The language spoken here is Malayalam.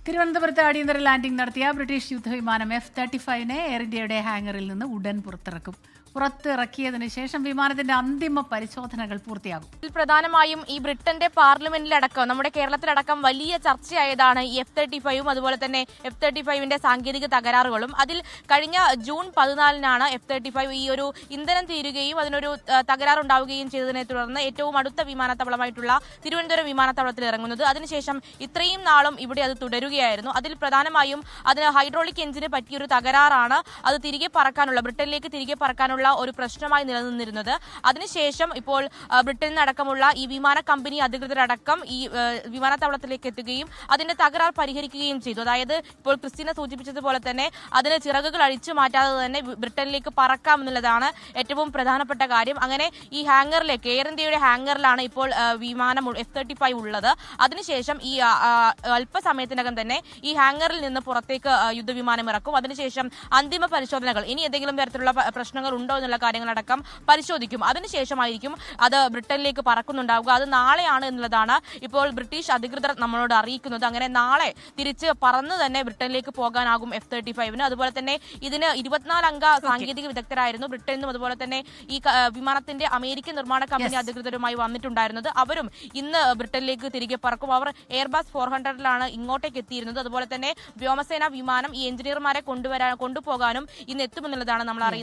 തിരുവനന്തപുരത്ത് അടിയന്തര ലാൻഡിംഗ് നടത്തിയ ബ്രിട്ടീഷ് യുദ്ധവിമാനം F-35 എയർ ഇന്ത്യയുടെ ഹാങ്ങറിൽ നിന്ന് ഉടൻ പുറത്തിറക്കും. പുറത്തിറക്കിയതിനു ശേഷം വിമാനത്തിന്റെ അന്തിമ പരിശോധനകൾ പൂർത്തിയാകും. പ്രധാനമായും ഈ ബ്രിട്ടന്റെ പാർലമെന്റിലടക്കം നമ്മുടെ കേരളത്തിലടക്കം വലിയ ചർച്ചയായതാണ് ഈ F-35 അതുപോലെ തന്നെ F-35 സാങ്കേതിക തകരാറുകളും. അതിൽ കഴിഞ്ഞ ജൂൺ 14 F-35 ഈ ഒരു ഇന്ധനം തീരുകയും അതിനൊരു തകരാറുണ്ടാവുകയും ചെയ്തതിനെ തുടർന്ന് ഏറ്റവും അടുത്ത വിമാനത്താവളമായിട്ടുള്ള തിരുവനന്തപുരം വിമാനത്താവളത്തിൽ ഇറങ്ങുന്നത്. അതിനുശേഷം ഇത്രയും നാളും ഇവിടെ അത് തുടരുകയായിരുന്നു. അതിൽ പ്രധാനമായും അതിന് ഹൈഡ്രോളിക് എഞ്ചിന് പറ്റിയൊരു തകരാറാണ്. അത് തിരികെ പറക്കാനുള്ള ബ്രിട്ടനിലേക്ക് തിരികെ പറക്കാനുള്ള ഒരു പ്രശ്നമായി നിലനിന്നിരുന്നത്. അതിനുശേഷം ഇപ്പോൾ ബ്രിട്ടനിൽ അടക്കമുള്ള ഈ വിമാന കമ്പനി അധികൃതരടക്കം ഈ വിമാനത്താവളത്തിലേക്ക് എത്തുകയും അതിന്റെ തകരാർ പരിഹരിക്കുകയും ചെയ്തു. അതായത് ഇപ്പോൾ ക്രിസ്റ്റീന സൂചിപ്പിച്ചതുപോലെ തന്നെ അതിന് ചിറകുകൾ അഴിച്ചു മാറ്റാതെ തന്നെ ബ്രിട്ടനിലേക്ക് പറക്കാം എന്നുള്ളതാണ് ഏറ്റവും പ്രധാനപ്പെട്ട കാര്യം. അങ്ങനെ ഈ ഹാങ്ങറിലേക്ക് എയർ ഇന്ത്യയുടെ ഹാങ്ങറിലാണ് ഇപ്പോൾ വിമാനം F-35 ഉള്ളത്. അതിനുശേഷം ഈ അല്പസമയത്തിനകം തന്നെ ഈ ഹാങ്ങറിൽ നിന്ന് പുറത്തേക്ക് യുദ്ധവിമാനം ഇറക്കും. അതിനുശേഷം അന്തിമ പരിശോധനകൾ ഇനി ഏതെങ്കിലും തരത്തിലുള്ള പ്രശ്നങ്ങൾ ഉണ്ടോ എന്നുള്ള കാര്യങ്ങളടക്കം പരിശോധിക്കും. അതിനുശേഷമായിരിക്കും അത് ബ്രിട്ടനിലേക്ക് പറക്കുന്നുണ്ടാവുക. അത് നാളെയാണ് എന്നുള്ളതാണ് ഇപ്പോൾ ബ്രിട്ടീഷ് അധികൃതർ നമ്മളോട് അറിയിക്കുന്നത്. അങ്ങനെ നാളെ തിരിച്ച് പറന്ന് തന്നെ ബ്രിട്ടനിലേക്ക് പോകാനാകും F-35. അതുപോലെ തന്നെ ഇതിന് 24 അംഗ സാങ്കേതിക വിദഗ്ധരായിരുന്നു ബ്രിട്ടനിലും അതുപോലെ തന്നെ ഈ വിമാനത്തിന്റെ അമേരിക്കൻ നിർമ്മാണ കമ്പനി അധികൃതരുമായി വന്നിട്ടുണ്ടായിരുന്നത്. അവരും ഇന്ന് ബ്രിട്ടനിലേക്ക് തിരികെ പറക്കും. അവർ എയർബസ് 400 ഇങ്ങോട്ടേക്ക് എത്തിയിരുന്നത്. അതുപോലെ തന്നെ വ്യോമസേന വിമാനം ഈ എഞ്ചിനീയർമാരെ കൊണ്ടുപോകാനും ഇന്ന് എത്തുമെന്നുള്ളതാണ് നമ്മൾ അറിയുന്നത്.